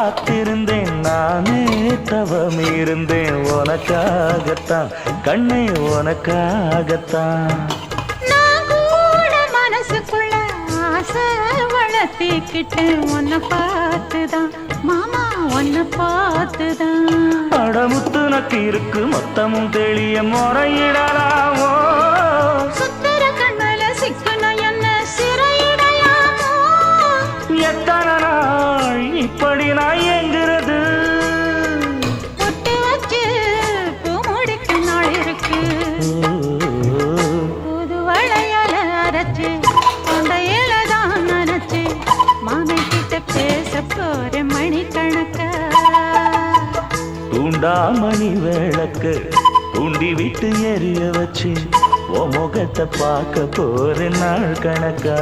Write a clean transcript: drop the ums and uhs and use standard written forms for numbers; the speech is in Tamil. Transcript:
காத்திருந்தேன் நானே தவம் இருந்தேன் உனக்காகத்தான் கண்ணே உனக்காகத்தான் நான் கூட மனசுக்குள்ள ஆசை வளர்த்திக்கிட்டு உன்னை பார்த்துதான் மாமா உன்னை பார்த்துதான் அடமுத்து நக்கு இருக்கு மொத்தமும் தெளிய முறையிடலாமோ சுத்தர கண்மல சிக்கன என்ன சிறையிடையாமோ எத்தனை நாள் இப்படி நான் எங்கிறது பொட்டு வச்சு பூ முடிக்க நாள் இருக்கு புது வளையல அரைச்சு கொண்டையில தான் நினைச்சு மாமி கிட்ட பேச போற மணிக்கணக்க தூண்டாமணி விளக்கு தூண்டி விட்டு எரிய வச்சு உன் முகத்தை பார்க்க போற நாள் கணக்கா